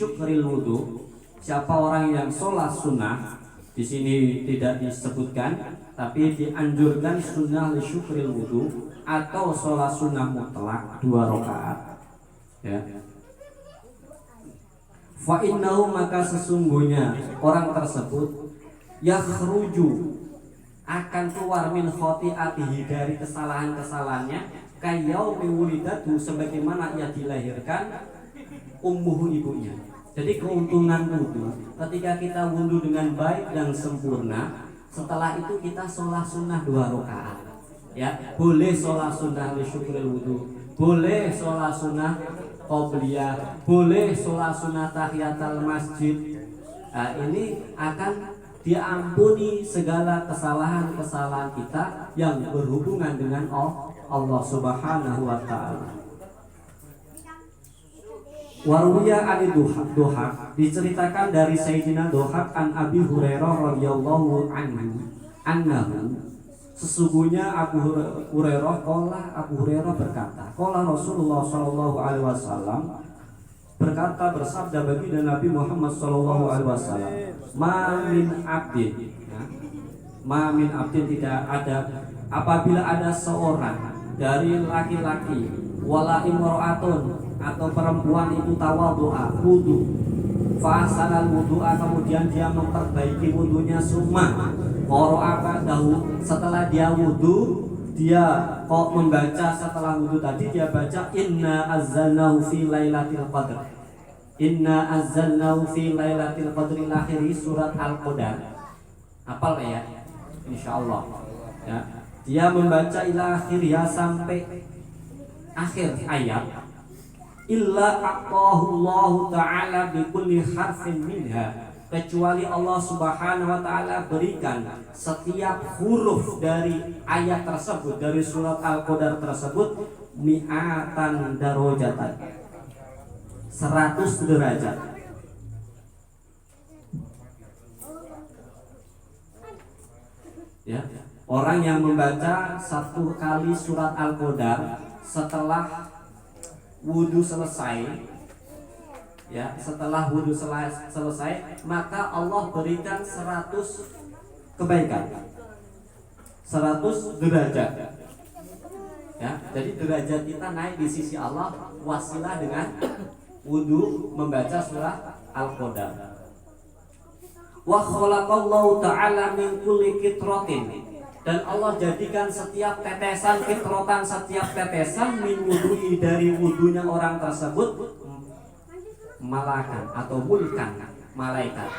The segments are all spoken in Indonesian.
syukril wudu. Siapa orang yang sholat sunnah, di sini tidak disebutkan, tapi dianjurkan sunnah li syukril wudu atau sholat sunnah mutlak 2 rakaat. Ya. Fa innahu, maka sesungguhnya orang tersebut yakhruju, akan keluar min khotiatihi, dari kesalahan-kesalahannya, kayaumi wulidatu, sebagaimana ia dilahirkan ummuhu, ibunya. Jadi keuntungan wudu, ketika kita wudu dengan baik dan sempurna, setelah itu kita sholat sunnah 2 rakaat. Ya, boleh sholat sunnah li syukril wudu, boleh sholat sunnah qobliyah, boleh sholat sunnah tahiyatul masjid. Nah, ini akan diampuni segala kesalahan-kesalahan kita yang berhubungan dengan Allah Subhanahu wa ta'ala. Waruya an Duhak, diceritakan dari Sayyidina Duhak an Abi Hurairah radhiyallahu anhu, sesungguhnya Abu Hurairah berkata, qala Rasulullah sallallahu alaihi wasallam, berkata, bersabda baginda Nabi Muhammad sallallahu alaihi wasallam, ma min abdin, tidak ada, apabila ada seorang dari laki-laki, wala imra'atun, atau perempuan itu tawadhu'a, wudu, fa ahsanal wudu'a, kemudian dia memperbaiki wudunya, summa qara'a ba'dahu, setelah dia wudu, dia kok membaca, setelah wudu tadi dia baca inna anzalnahu fi lailatul qadr, inna anzalnahu fi lailatul qadri, akhiri surat Al-Qadar. Hafal ya? Insyaallah. Ya. Dia membaca ila akhirnya, sampai akhir ayat, illa aqahu Allah ta'ala bi kulli harfin minha, kecuali Allah Subhanahu wa ta'ala berikan setiap huruf dari ayat tersebut, dari surat Al-Qadar tersebut, mi'atan darajatan, 100 derajat. Ya, orang yang membaca 1 kali surat Al-Qadar setelah wudu selesai, ya, setelah wudu selesai, maka Allah berikan 100 kebaikan, 100 derajat. Ya, jadi derajat kita naik di sisi Allah wasilah dengan wudu membaca surah Al-Qadar. Wa khalaqallahu ta'ala min kulli kitratin, dan Allah jadikan setiap tetesan kitrotan, setiap tetesan min wudu'i, dari wudunya orang tersebut, malakan atau mulkan, malaikat.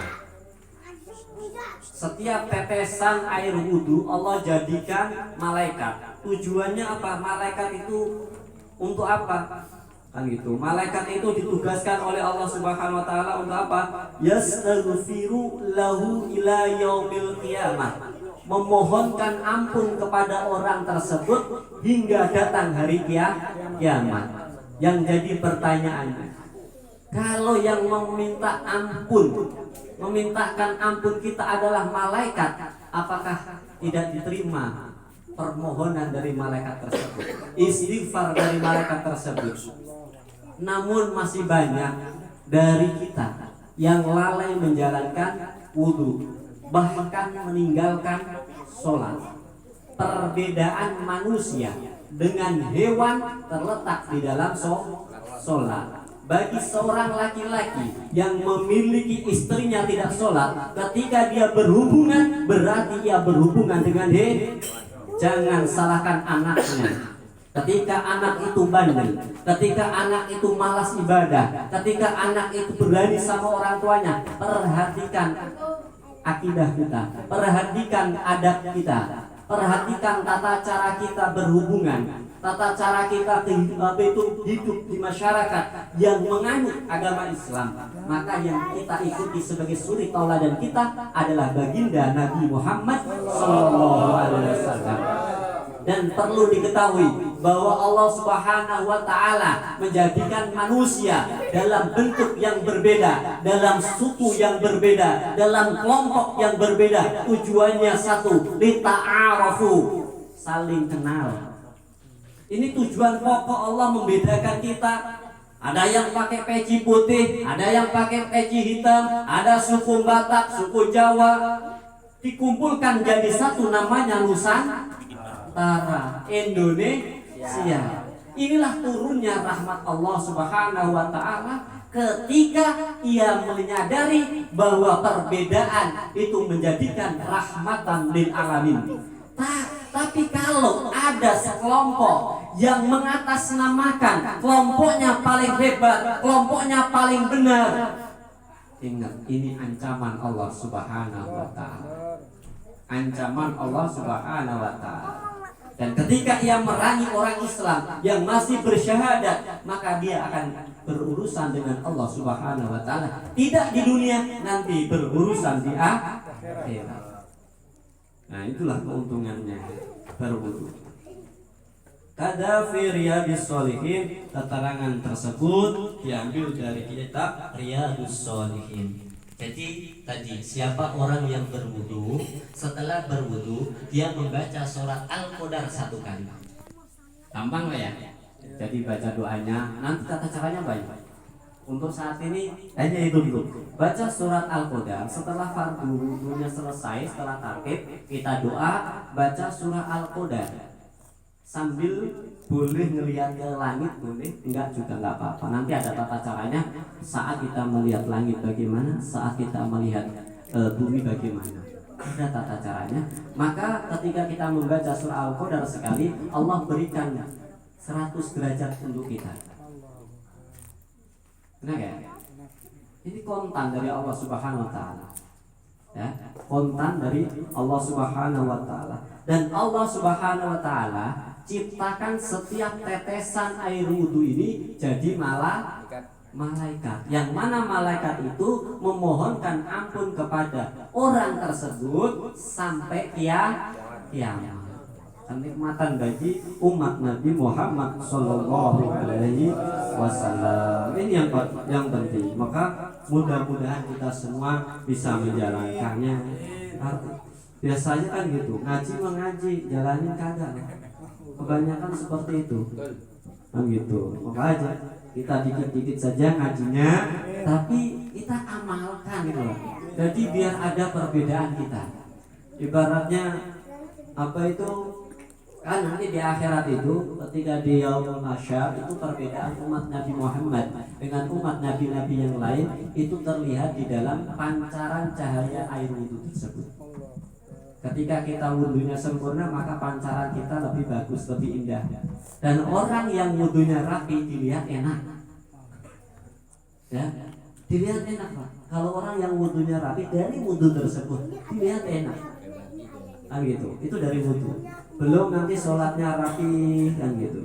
Setiap tetesan air wudu Allah jadikan malaikat. Tujuannya apa? Malaikat itu untuk apa? Kan gitu. Malaikat itu ditugaskan oleh Allah Subhanahu wa taala untuk apa? Yastaghfiru lahu ila yaumil qiyamah, memohonkan ampun kepada orang tersebut hingga datang hari kiamat. Yang jadi pertanyaannya, kalau yang meminta ampun, memintakan ampun kita adalah malaikat, apakah tidak diterima permohonan dari malaikat tersebut, istighfar dari malaikat tersebut? Namun masih banyak dari kita yang lalai menjalankan wudu, bahkan meninggalkan sholat. Perbedaan manusia dengan hewan terletak di dalam sholat. Bagi seorang laki-laki yang memiliki istrinya tidak sholat, ketika dia berhubungan, berarti ia berhubungan dengan jangan salahkan anaknya. Ketika anak itu bandel, ketika anak itu malas ibadah, ketika anak itu berani sama orang tuanya, perhatikan akidah kita, perhatikan adab kita, perhatikan tata cara kita berhubungan, tata cara kita hidup di masyarakat yang menganut agama Islam. Maka yang kita ikuti sebagai suri tauladan kita adalah baginda Nabi Muhammad SAW. Dan perlu diketahui bahwa Allah Subhanahu wa ta'ala menjadikan manusia dalam bentuk yang berbeda, dalam suku yang berbeda, dalam kelompok yang berbeda. Tujuannya satu, lita'arafu, saling kenal. Ini tujuan pokok Allah membedakan kita Ada yang pakai peci putih, ada yang pakai peci hitam, ada suku Batak, suku Jawa, dikumpulkan jadi satu, namanya Nusantara, Indonesia. Inilah turunnya rahmat Allah Subhanahu wa taala ketika ia menyadari bahwa perbedaan itu menjadikan rahmatan lil alamin. Tapi kalau ada sekelompok yang mengatasnamakan kelompoknya paling hebat, kelompoknya paling benar, ingat, ini ancaman Allah Subhanahu wa taala. Ancaman Allah Subhanahu wa taala. Dan ketika ia merangi orang Islam yang masih bersyahadat, maka dia akan berurusan dengan Allah Subhanahu wa taala. Tidak di dunia, nanti berurusan di akhirat. Nah, itulah keuntungannya berwudu. Kada fi Riyadhis Shalihin, keterangan tersebut diambil dari kitab Riyadhus Shalihin. Jadi tadi, siapa orang yang berwudu, setelah berwudu dia membaca surat Al-Qadar 1 kali. Gampang lah ya. Jadi baca doanya, nanti tata caranya banyak. Untuk saat ini hanya itu dulu. Baca surat Al-Qadar, setelah fardu wudunya selesai, setelah tarkib kita doa, baca surah Al-Qadar. Sambil boleh ngelihat ke langit, boleh, enggak juga enggak apa-apa. Nanti ada tata caranya saat kita melihat langit bagaimana, saat kita melihat bumi bagaimana. Ada tata caranya. Maka ketika kita membaca surah Al-Qadar sekali, Allah berikan 100 derajat untuk kita. Benar ya? Ini kontan dari Allah Subhanahu wa taala. Ya, kontan dari Allah Subhanahu wa taala. Dan Allah Subhanahu wa taala ciptakan setiap tetesan air wudhu ini jadi malaikat. Yang mana malaikat itu memohonkan ampun kepada orang tersebut sampai kiamat. Kenikmatan bagi umat Nabi Muhammad Sallallahu Alaihi Wasallam. Ini yang penting. Maka mudah-mudahan kita semua bisa menjalankannya. Biasanya kan gitu, ngaji mengaji, jalanin kagak. Kebanyakan seperti itu. Kan gitu. Makanya kita dikit-dikit saja ngajinya, tapi kita amalkan gitu. Jadi biar ada perbedaan kita. Ibaratnya apa itu? Kan nanti di akhirat itu ketika di yaumul mahsyar itu perbedaan umat Nabi Muhammad dengan umat nabi-nabi yang lain itu terlihat di dalam pancaran cahaya air wudhu tersebut. Ketika kita wudhunya sempurna, maka pancaran kita lebih bagus, lebih indah. Dan orang yang wudhunya rapi dilihat enak. Ya, dilihat enak Pak. Kalau orang yang wudhunya rapi dari wudhu tersebut dilihat enak. Kan gitu. Itu dari wudhu. Belum nanti sholatnya rapi kan gitu.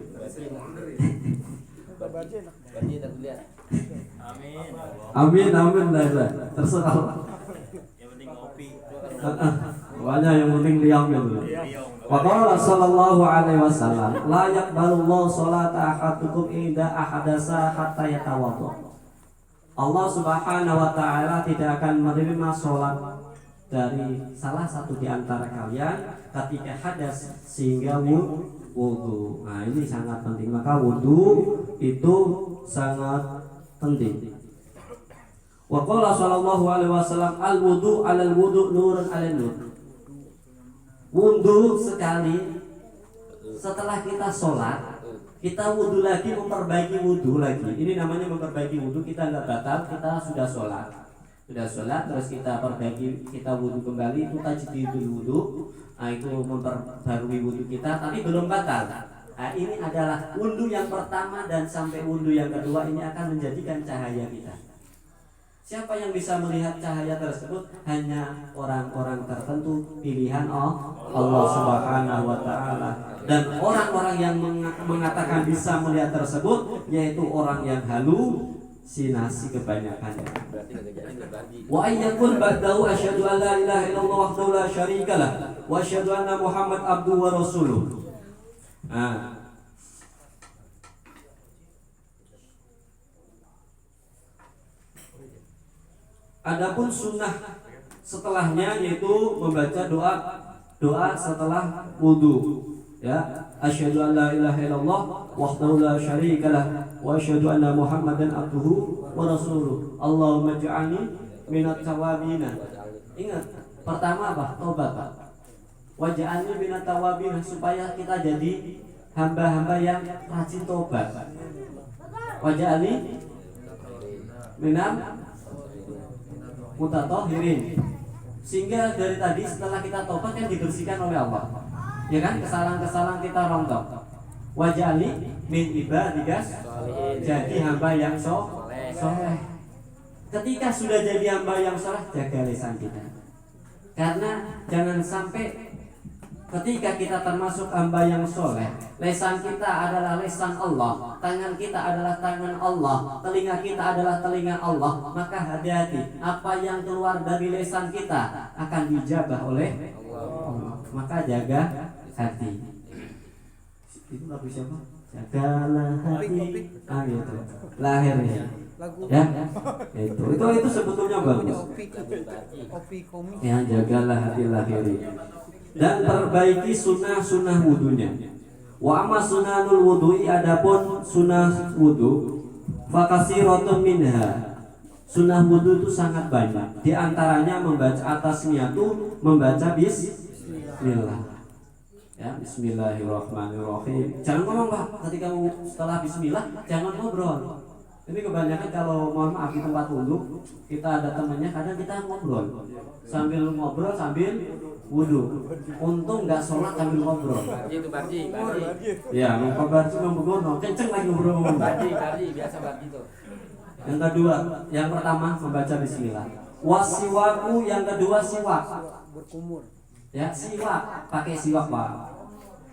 Amin amin terserah. Yang penting ngopi. Pokoknya yang penting diam gitu. Wa qala sallallahu alaihi wasallam, la yaqbalullahu sholata ahadukum idza ahadasa hatta yatawadda. Allah Subhanahu wa taala tidak akan menerima sholat dari salah satu di antara kalian ketika hadas sehingga wudu. Nah, ini sangat penting. Maka wudu itu sangat penting. Wa qala sallallahu alaihi wasallam, al wudu 'alal wudu nurun 'alal nur. Wudu sekali setelah kita sholat, kita wudu lagi, memperbaiki wudu lagi. Ini namanya memperbaiki wudu. Kita nggak batal, kita sudah sholat terus kita perbaiki, kita wudu kembali, itu tajdidul wudu. Nah, itu memperbarui wudu kita, tapi belum batal. Nah, ini adalah wudu yang pertama dan sampai wudu yang kedua ini akan menjadikan cahaya kita. Siapa yang bisa melihat cahaya tersebut? Hanya orang-orang tertentu, pilihan Allah Subhanahu wa taala. Dan orang-orang yang mengatakan bisa melihat tersebut yaitu orang yang halusinasi kebanyakannya. Wa ayyakul ba'dahu asyhadu an la ilaha illallah wahdahu la syarikalah wa asyhadu anna Muhammad abduhu wa rasuluh. Nah, adapun sunnah setelahnya yaitu membaca doa setelah wudu. Ya, asyhadu an la ilaha illallah wahdahu la syarikalah wa asyhadu anna Muhammadan abduhu wa rasuluh. Allahumma ij'alni minat tawabin. Ingat, pertama apa? Tobat, Pak. Waj'alni minat tawabin, supaya kita jadi hamba-hamba yang rajin tobat. Waj'alni minat mutatahhirin. Sehingga dari tadi setelah kita tobat kan dibersihkan oleh Allah. Ya kan, kesalahan-kesalahan kita rontok. Waj'alni min ibadikas, jadi hamba yang soleh. Ketika sudah jadi hamba yang soleh, jaga lisan kita. Karena jangan sampai ketika kita termasuk hamba yang soleh, lisan kita adalah lisan Allah, tangan kita adalah tangan Allah, telinga kita adalah telinga Allah, maka hati-hati, apa yang keluar dari lisan kita akan dijabah oleh Allah. Maka jaga hati. Itu lagu siapa? Jagalah hati. Ah gitu. Lahirnya. Ya. Itu sebetulnya bagus. Ya, jagalah hati lahiri. Dan perbaiki sunnah wudunya. Wa amma sunanul wudu'i, adapun sunnah wudu, fakasiratun minha. Sunnah wudu itu sangat banyak. Di antaranya membaca atasnya tuh membaca bismillah. Ya, bismillahirrahmanirrahim. Jangan ngomong, Pak. Ketika setelah bismillah jangan ngobrol. Ini kebanyakan kalau mohon maaf di tempat wudhu, kita ada temannya, kadang kita ngobrol. Sambil ngobrol sambil wudhu. Untung nggak sholat sambil ngobrol. Itu barji. Ya, mau barji mau begono, kenceng lagi ngobrol. Barji biasa barji itu. Yang kedua, yang pertama membaca bismillah. Wasiwaku, yang kedua siwak. Berkumur. Ya, siwak, pakai siwak, Pak.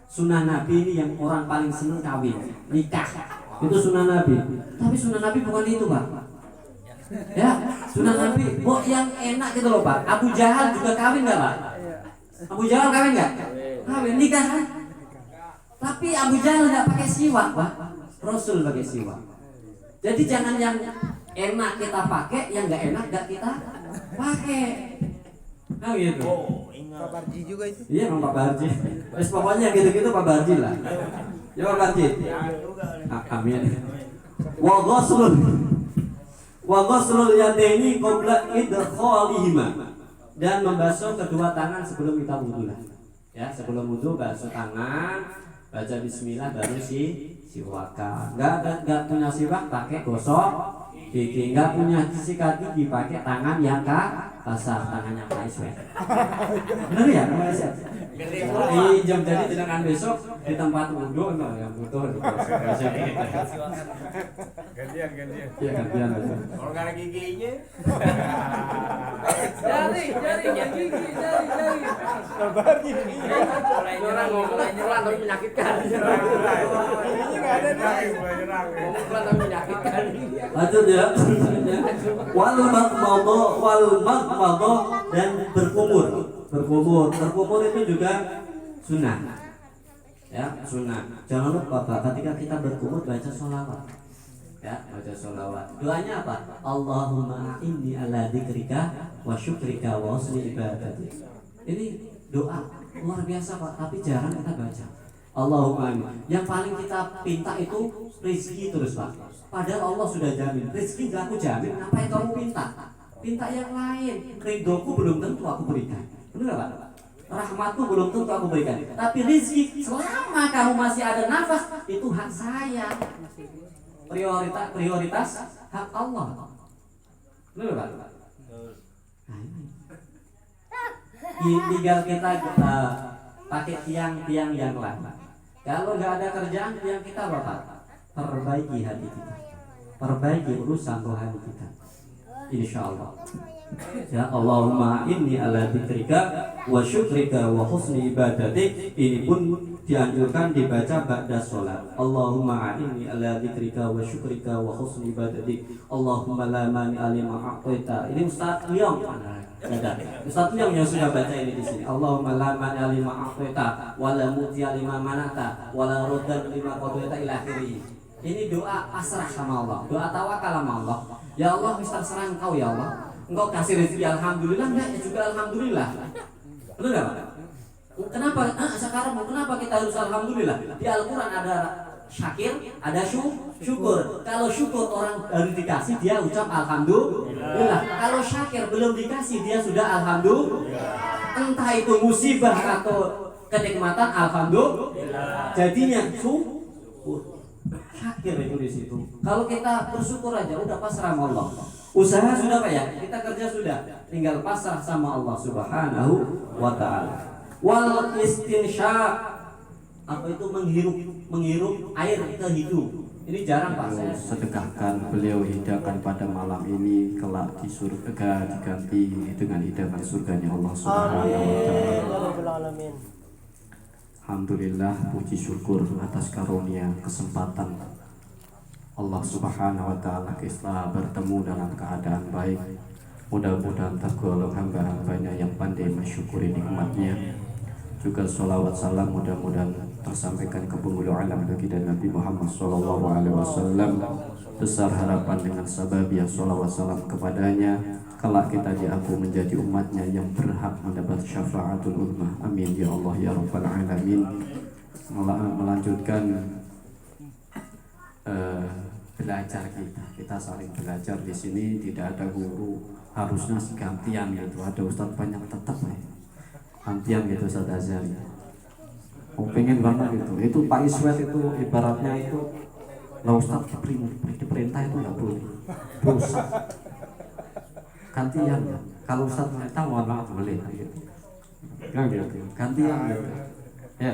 Sunnah Nabi ini yang orang paling seneng kawin, nikah. Itu sunnah Nabi. Tapi sunnah Nabi bukan itu, Pak. Ya, sunnah Nabi, yang enak gitu loh, Pak. Abu Jahal juga kawin nggak, Pak? Abu Jahal kawin nggak? Kawin, nikah kan? Tapi Abu Jahal nggak pakai siwak, Pak. Rasul pakai siwak. Jadi jangan yang enak kita pakai, yang nggak enak nggak kita pakai. Nah gitu. Pak Barji juga itu. Iya, Pak Barji. Wes pokoknya gitu-gitu Pak Barji lah. Ya Pak Barji. Amin. Wa ghuslul yadaini qabla idkhalihima. Dan membasuh kedua tangan sebelum kita wudu lah. Ya, sebelum wudu basuh tangan, baca bismillah, baru siwakan. Enggak punya siwak pakai gosok gigi, enggak punya sikat gigi pakai tangan yang kasar, tangannya Maiswe. Benar ya, Maiswe? Jam jadi tindakan besok di tempat wudhu yang butuh di Gantian. ya gantian aja. Kalau nggak ada giginya. Jari gigi. Sabar gini. Mulai nyerang tapi menyakitkan. Giginya nggak ada nih. Mulai nyerang. Ngomong pelan tapi menyakitkan. Lanjut ya. Wal madmadah dan berkumur. Berkumur itu juga sunnah. Ya, sunnah. Jangan lupa Pak, ketika kita berkumur baca sholawat. Ya, baca sholawat. Doanya apa? Allahumma inni ala dzikrika wa syukrika wa husni ibadatik. Ini doa luar biasa Pak, tapi jarang kita baca. Allahumma inni. Yang paling kita pinta itu rezeki terus Pak. Padahal Allah sudah jamin. Rezeki gak aku jamin, apa yang kamu pinta? Pinta yang lain. Ridhoku belum tentu aku berikan. Benar Pak? Rahmatku belum tentu aku berikan. Tapi rezeki selama kamu masih ada nafas, itu hak saya. Prioritas hak Allah. Benar Pak? Tinggal kita pakai tiang-tiang yang lain. Kalau nggak ada kerjaan, tiang kita Bapak, perbaiki hati kita, perbaiki urusan rohani kita, insya Allah. Ya Allahumma inni ala dzikrika wa syukrika wa husni ibadatik. Ini pun dianjurkan dibaca ba'da sholat. Allahumma inni ala dzikrika wa syukrika wa husni ibadatik. Allahumma la mani'a lima a'taita. Ini Ustaz Liong. Ustaz Liong yang sudah baca ini di sini. Allahumma la mani'a lima a'taita wa la muti'a lima manata wa la radda lima qadaita ila akhirih. Ini doa pasrah sama Allah, doa tawakal sama Allah. Ya Allah, terserah Engkau ya Allah. Engkau kasih rezeki alhamdulillah, enggak ya juga alhamdulillah. Betul enggak Pak? Kenapa? sekarang kenapa kita harus alhamdulillah? Di Al-Quran ada syakir, ada syukur. Kalau syukur orang baru dikasih dia ucap alhamdulillah. Kalau syakir belum dikasih dia sudah alhamdulillah. Entah itu musibah atau kenikmatan alhamdulillah. Jadinya syukur. Syakir itu di situ. Kalau kita bersyukur aja udah pasrah sama Allah. Usaha sudah Pak ya, kita kerja sudah, tinggal pasrah sama Allah Subhanahu wa taala. Wal istinsyaq, apa itu menghirup air ke hidung. Ini jarang Pak saya sedekahkan, beliau hidangkan pada malam ini kelak di surga diganti dengan hidangan surganya Allah Subhanahu wa taala. Alhamdulillah, puji syukur atas karunia kesempatan Allah Subhanahu wa taala kita bertemu dalam keadaan baik. Mudah-mudahan tergolong hamba-hambanya yang pandai mensyukuri nikmatnya. Juga sholawat salam mudah-mudahan tersampaikan ke penghulu alam baginda Nabi Muhammad SAW. Besar harapan dengan sababiah sholawat salam kepadanya, kelak kita diaku menjadi umatnya yang berhak mendapat syafaatul ummah. Amin ya Allah ya rabbal alamin. Melanjutkan belajar kita saling belajar di sini, tidak ada guru, harusnya gantian gitu. Ada ustadz banyak tetap ya gantian gitu Ustadz Azhari. Pengen banget gitu. Itu Pak Iswet itu ibaratnya itu lah ustadz diperintah itu nggak boleh, dosa. Gantian ya. Kalau ustadz perintah mohon maaf boleh gitu. Kan gitu. Gantian gitu. Ya.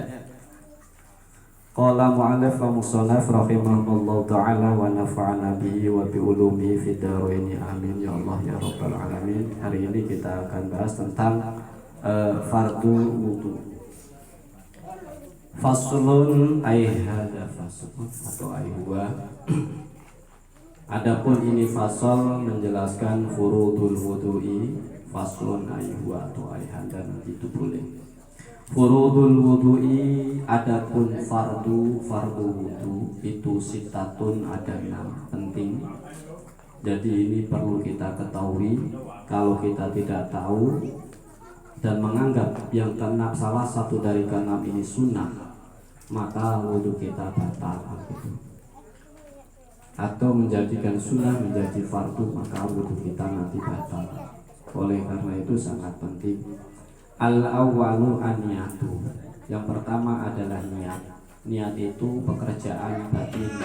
Qala mu'allif wa musannaf rahimahullah ta'ala wa nafa'ana bihi wa bi ulumihi fid dharain amin ya Allah ya rabbal alamin. Hari ini kita akan bahas tentang fardu wudu. Faslun ay hadza faslun atau ay huwa. Adapun ini fasal menjelaskan furudul wudu'i, faslun ay huwa atau ay hadza itu boleh. Furudul wudu'i, adapun fardu wudu itu sitatun, ada 6 penting. Jadi ini perlu kita ketahui. Kalau kita tidak tahu dan menganggap yang keenam salah satu dari keenam ini sunnah, maka wudu kita batal. Atau menjadikan sunnah menjadi fardu, maka wudu kita nanti batal. Oleh karena itu sangat penting. Al-awwalu an-niyatu. Yang pertama adalah niat. Niat itu pekerjaan batin.